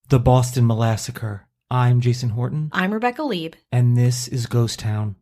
The Boston Molasses. I'm Jason Horton. I'm Rebecca Lieb. And this is Ghost Town.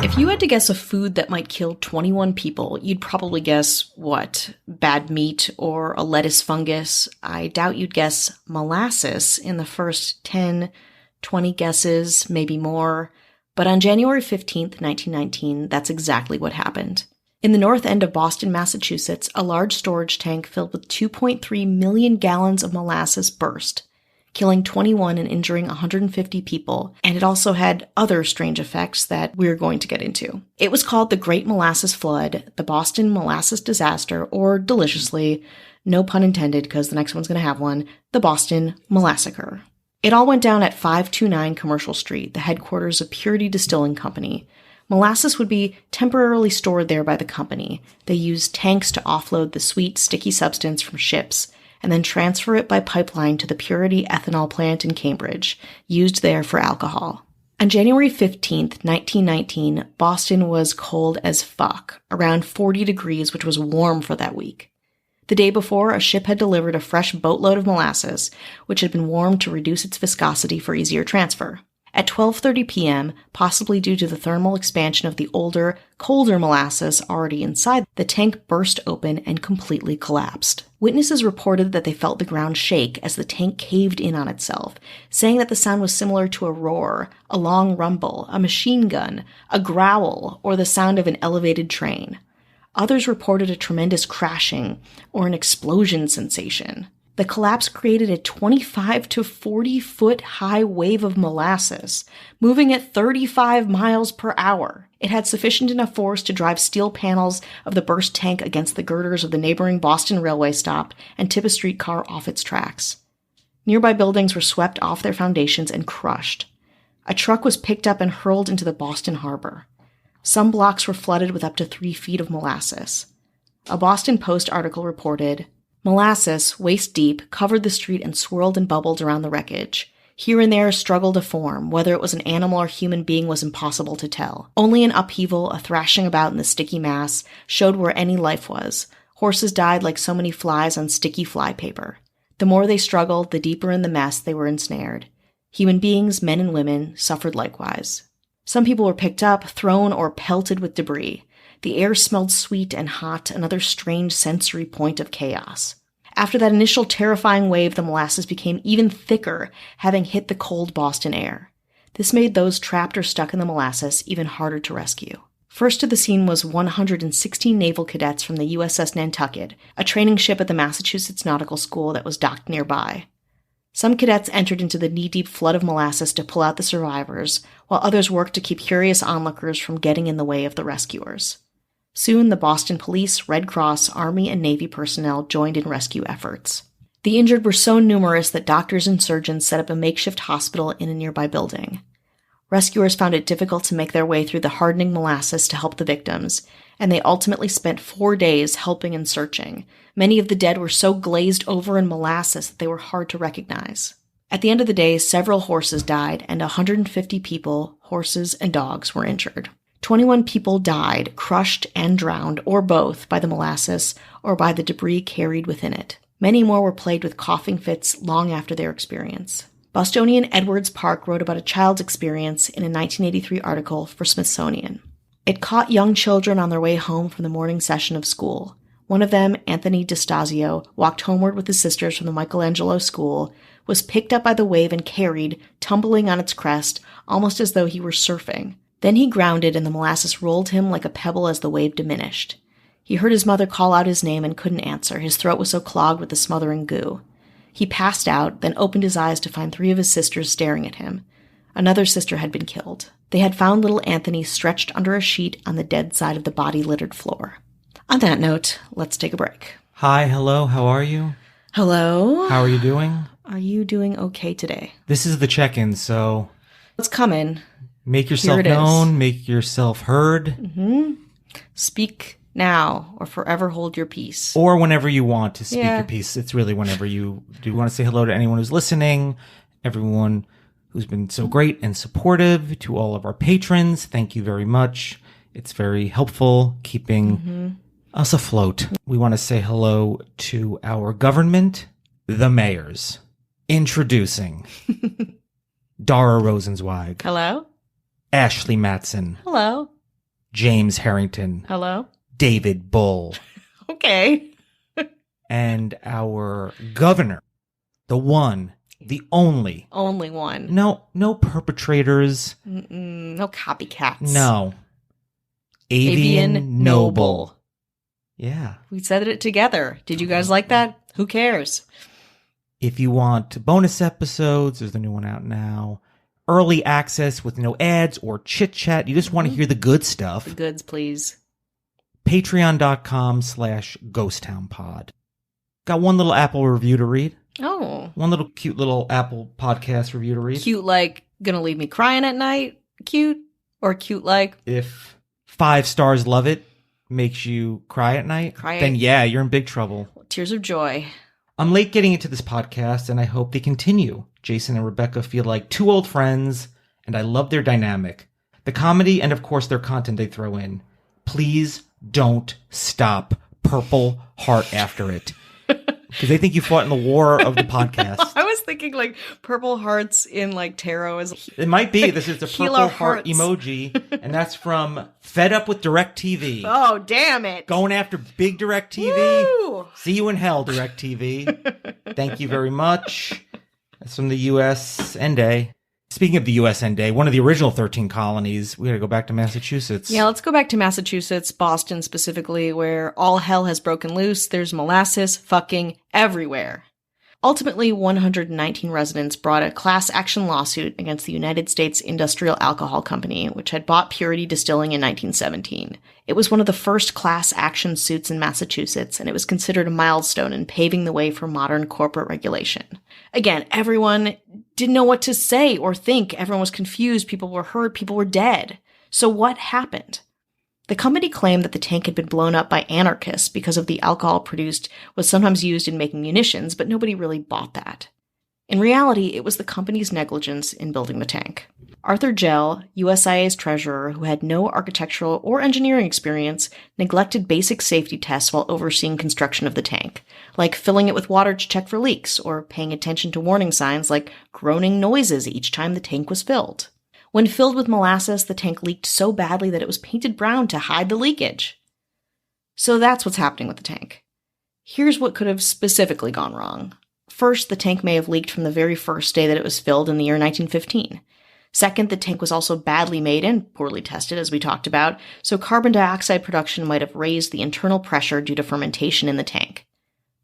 If you had to guess a food that might kill 21 people, you'd probably guess, what? Bad meat or a lettuce fungus? I doubt you'd guess molasses in the first 10, 20 guesses, maybe more. But on January 15th, 1919, that's exactly what happened. In the north end of Boston, Massachusetts, a large storage tank filled with 2.3 million gallons of molasses burst, killing 21 and injuring 150 people, and it also had other strange effects that we're going to get into. It was called the Great Molasses Flood, the Boston Molasses Disaster, or deliciously, no pun intended because the next one's going to have one, the Boston Molasses. It all went down at 529 Commercial Street, the headquarters of Purity Distilling Company. Molasses would be temporarily stored there by the company. They used tanks to offload the sweet, sticky substance from ships, and then transfer it by pipeline to the Purity ethanol plant in Cambridge, used there for alcohol. On January 15th, 1919, Boston was cold as fuck, around 40 degrees, which was warm for that week. The day before, a ship had delivered a fresh boatload of molasses, which had been warmed to reduce its viscosity for easier transfer. At 12:30 p.m., possibly due to the thermal expansion of the older, colder molasses already inside, the tank burst open and completely collapsed. Witnesses reported that they felt the ground shake as the tank caved in on itself, saying that the sound was similar to a roar, a long rumble, a machine gun, a growl, or the sound of an elevated train. Others reported a tremendous crashing or an explosion sensation. The collapse created a 25 to 40 foot high wave of molasses, moving at 35 miles per hour. It had sufficient enough force to drive steel panels of the burst tank against the girders of the neighboring Boston railway stop and tip a streetcar off its tracks. Nearby buildings were swept off their foundations and crushed. A truck was picked up and hurled into the Boston harbor. Some blocks were flooded with up to 3 feet of molasses. A Boston Post article reported, "Molasses, waist deep, covered the street and swirled and bubbled around the wreckage. Here and there struggled a form. Whether it was an animal or human being was impossible to tell. Only an upheaval, a thrashing about in the sticky mass, showed where any life was. Horses died like so many flies on sticky fly paper. The more they struggled, the deeper in the mess they were ensnared. Human beings, men and women, suffered likewise. Some people were picked up, thrown, or pelted with debris. The air smelled sweet and hot, another strange sensory point of chaos. After that initial terrifying wave, the molasses became even thicker, having hit the cold Boston air. This made those trapped or stuck in the molasses even harder to rescue. First to the scene was 116 naval cadets from the USS Nantucket, a training ship at the Massachusetts Nautical School that was docked nearby. Some cadets entered into the knee-deep flood of molasses to pull out the survivors, while others worked to keep curious onlookers from getting in the way of the rescuers. Soon, the Boston Police, Red Cross, Army, and Navy personnel joined in rescue efforts. The injured were so numerous that doctors and surgeons set up a makeshift hospital in a nearby building. Rescuers found it difficult to make their way through the hardening molasses to help the victims, and they ultimately spent 4 days helping and searching. Many of the dead were so glazed over in molasses that they were hard to recognize. At the end of the day, several horses died, and 150 people, horses and dogs, were injured. 21 people died, crushed and drowned, or both, by the molasses or by the debris carried within it. Many more were plagued with coughing fits long after their experience. Bostonian Edwards Park wrote about a child's experience in a 1983 article for Smithsonian. It caught young children on their way home from the morning session of school. One of them, Anthony DeStasio, walked homeward with his sisters from the Michelangelo School, was picked up by the wave and carried, tumbling on its crest, almost as though he were surfing. Then he grounded and the molasses rolled him like a pebble as the wave diminished. He heard his mother call out his name and couldn't answer. His throat was so clogged with the smothering goo. He passed out, then opened his eyes to find 3 of his sisters staring at him. Another sister had been killed. They had found little Anthony stretched under a sheet on the dead side of the body-littered floor. On that note, let's take a break. Hi, hello, how are you? Hello? How are you doing? Are you doing okay today? This is the check-in, so What's coming? Make yourself known, make yourself heard. Mm-hmm. Speak now or forever hold your peace. Or whenever you want to speak your piece. It's really whenever you do want to say hello to anyone who's listening. everyone who's been so great and supportive, to all of our patrons. Thank you very much. It's very helpful keeping us afloat. We want to say hello to our government, the mayors. Introducing Dara Rosenzweig. Hello. Ashley Matson. Hello. James Harrington. Hello. David Bull. Okay. And our governor, the one, the only. Only one. No perpetrators. No copycats. No. Avian Noble. Yeah. We said it together. Did you guys like that? Who cares? If you want bonus episodes, there's the new one out now. Early access with no ads or chit-chat. You just want to hear the good stuff. The goods, please. Patreon.com/GhostTownPod. Got one little Apple review to read. Oh. One little cute little Apple podcast review to read. Cute like, gonna leave me crying at night? Cute? Or cute like? If 5 stars love it, makes you cry at night, then yeah, you're in big trouble. Tears of joy. I'm late getting into this podcast, and I hope they continue. Jason and Rebecca feel like 2 old friends, and I love their dynamic. The comedy and, of course, their content they throw in. Please don't stop. Purple heart after it. Because they think you fought in the war of the podcast. I was thinking like purple hearts in like tarot is. It might be. This is the purple heart emoji, and that's from Fed Up with DirecTV. Oh, damn it. Going after big DirecTV. Woo! See you in hell, DirecTV. Thank you very much. That's from the U.S. NDA. Speaking of the U.S. NDA, one of the original 13 colonies, we got to go back to Massachusetts. Yeah, let's go back to Massachusetts, Boston specifically, where all hell has broken loose. There's molasses fucking everywhere. Ultimately, 119 residents brought a class action lawsuit against the United States Industrial Alcohol Company, which had bought Purity Distilling in 1917. It was one of the first class action suits in Massachusetts, and it was considered a milestone in paving the way for modern corporate regulation. Again, everyone didn't know what to say or think. Everyone was confused. People were hurt. People were dead. So what happened? The company claimed that the tank had been blown up by anarchists because of the alcohol produced was sometimes used in making munitions, but nobody really bought that. In reality, it was the company's negligence in building the tank. Arthur Gell, USIA's treasurer, who had no architectural or engineering experience, neglected basic safety tests while overseeing construction of the tank, like filling it with water to check for leaks, or paying attention to warning signs like groaning noises each time the tank was filled. When filled with molasses, the tank leaked so badly that it was painted brown to hide the leakage. So that's what's happening with the tank. Here's what could have specifically gone wrong. First, the tank may have leaked from the very first day that it was filled in the year 1915. Second, the tank was also badly made and poorly tested, as we talked about, so carbon dioxide production might have raised the internal pressure due to fermentation in the tank.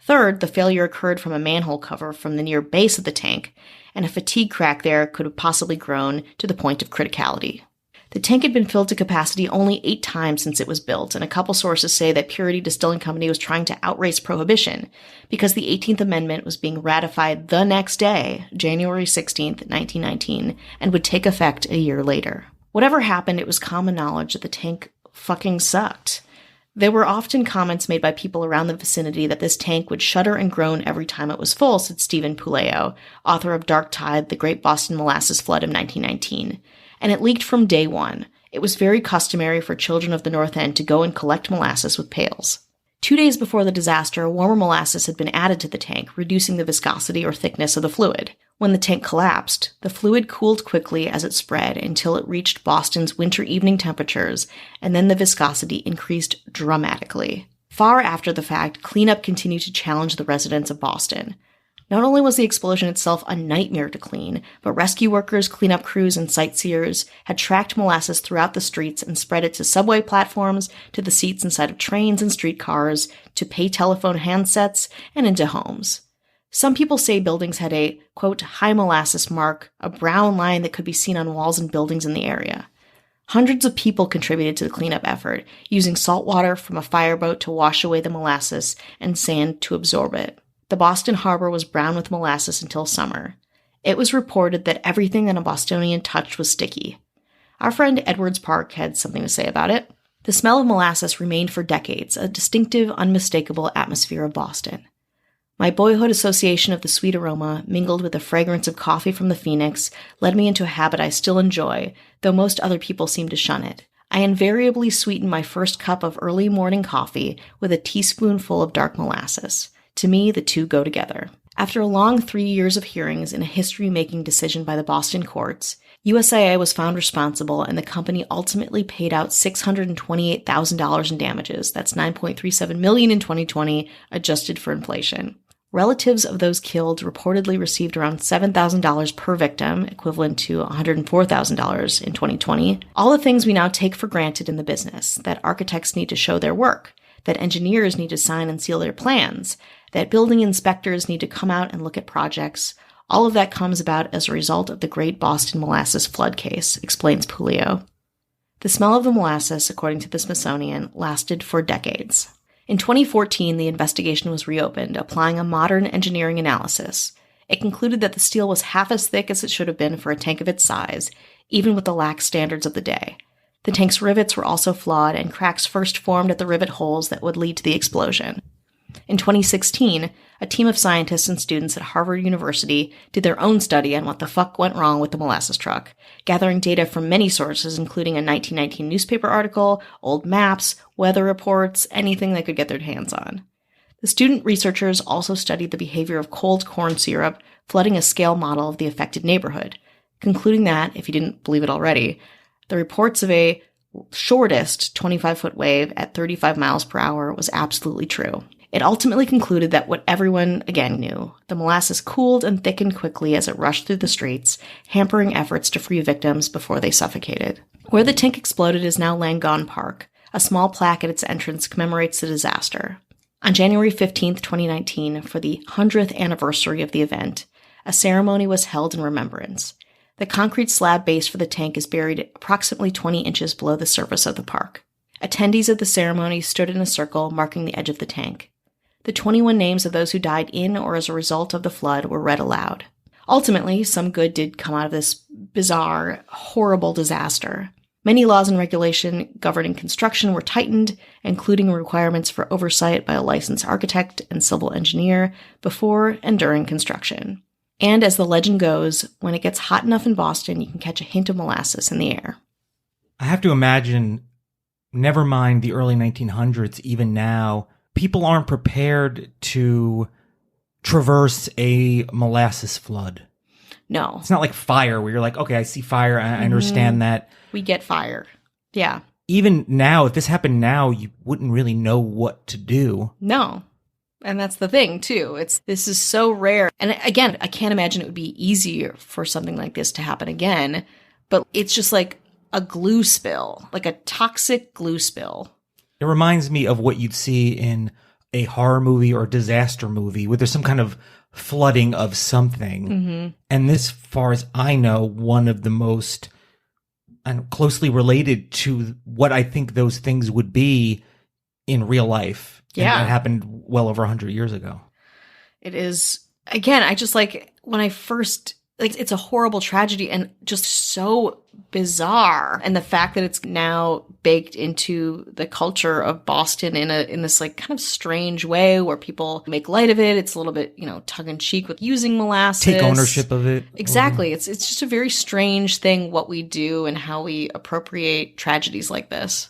Third, the failure occurred from a manhole cover from the near base of the tank, and a fatigue crack there could have possibly grown to the point of criticality. The tank had been filled to capacity only 8 times since it was built, and a couple sources say that Purity Distilling Company was trying to outrace prohibition because the 18th Amendment was being ratified the next day, January 16th, 1919, and would take effect a year later. Whatever happened, it was common knowledge that the tank fucking sucked. There were often comments made by people around the vicinity that this tank would shudder and groan every time it was full, said Stephen Puleo, author of Dark Tide, The Great Boston Molasses Flood of 1919. And it leaked from day one. It was very customary for children of the North End to go and collect molasses with pails. 2 days before the disaster, warmer molasses had been added to the tank, reducing the viscosity or thickness of the fluid. When the tank collapsed, the fluid cooled quickly as it spread until it reached Boston's winter evening temperatures, and then the viscosity increased dramatically. Far after the fact, cleanup continued to challenge the residents of Boston. Not only was the explosion itself a nightmare to clean, but rescue workers, cleanup crews, and sightseers had tracked molasses throughout the streets and spread it to subway platforms, to the seats inside of trains and streetcars, to pay telephone handsets, and into homes. Some people say buildings had a, quote, high molasses mark, a brown line that could be seen on walls and buildings in the area. Hundreds of people contributed to the cleanup effort, using salt water from a fireboat to wash away the molasses and sand to absorb it. The Boston harbor was brown with molasses until summer. It was reported that everything that a Bostonian touched was sticky. Our friend Edwards Park had something to say about it. The smell of molasses remained for decades, a distinctive, unmistakable atmosphere of Boston. My boyhood association of the sweet aroma, mingled with the fragrance of coffee from the Phoenix, led me into a habit I still enjoy, though most other people seem to shun it. I invariably sweeten my first cup of early morning coffee with a teaspoonful of dark molasses. To me, the two go together. After a long 3 years of hearings in a history-making decision by the Boston courts, USIA was found responsible and the company ultimately paid out $628,000 in damages. That's $9.37 million in 2020, adjusted for inflation. Relatives of those killed reportedly received around $7,000 per victim, equivalent to $104,000 in 2020. All the things we now take for granted in the business, that architects need to show their work, that engineers need to sign and seal their plans, that building inspectors need to come out and look at projects. All of that comes about as a result of the Great Boston Molasses Flood case, explains Puleo. The smell of the molasses, according to the Smithsonian, lasted for decades. In 2014, the investigation was reopened, applying a modern engineering analysis. It concluded that the steel was half as thick as it should have been for a tank of its size, even with the lax standards of the day. The tank's rivets were also flawed, and cracks first formed at the rivet holes that would lead to the explosion. In 2016, a team of scientists and students at Harvard University did their own study on what the fuck went wrong with the molasses truck, gathering data from many sources, including a 1919 newspaper article, old maps, weather reports, anything they could get their hands on. The student researchers also studied the behavior of cold corn syrup, flooding a scale model of the affected neighborhood, concluding that, if you didn't believe it already, the reports of a shortest 25-foot wave at 35 miles per hour was absolutely true. It ultimately concluded that what everyone, again, knew. The molasses cooled and thickened quickly as it rushed through the streets, hampering efforts to free victims before they suffocated. Where the tank exploded is now Langone Park. A small plaque at its entrance commemorates the disaster. On January 15, 2019, for the 100th anniversary of the event, a ceremony was held in remembrance. The concrete slab base for the tank is buried approximately 20 inches below the surface of the park. Attendees of the ceremony stood in a circle marking the edge of the tank. The 21 names of those who died in or as a result of the flood were read aloud. Ultimately, some good did come out of this bizarre, horrible disaster. Many laws and regulation governing construction were tightened, including requirements for oversight by a licensed architect and civil engineer before and during construction. And as the legend goes, when it gets hot enough in Boston, you can catch a hint of molasses in the air. I have to imagine, never mind the early 1900s, even now, people aren't prepared to traverse a molasses flood. No. It's not like fire where you're like, okay, I see fire. I understand that. We get fire. Yeah. Even now, if this happened now, you wouldn't really know what to do. No. And that's the thing, too. This is so rare. And again, I can't imagine it would be easier for something like this to happen again. But it's just like a glue spill, like a toxic glue spill. It reminds me of what you'd see in a horror movie or disaster movie where there's some kind of flooding of something. Mm-hmm. And this, far as I know, one of the most closely related to what I think those things would be in real life. Yeah. And it happened well over 100 years ago. It is, again, I just like, when I first, like, it's a horrible tragedy and just so bizarre. And the fact that it's now baked into the culture of Boston in this like kind of strange way where people make light of it. It's a little bit, tongue in cheek with using molasses. Take ownership of it. Exactly. It's just a very strange thing what we do and how we appropriate tragedies like this.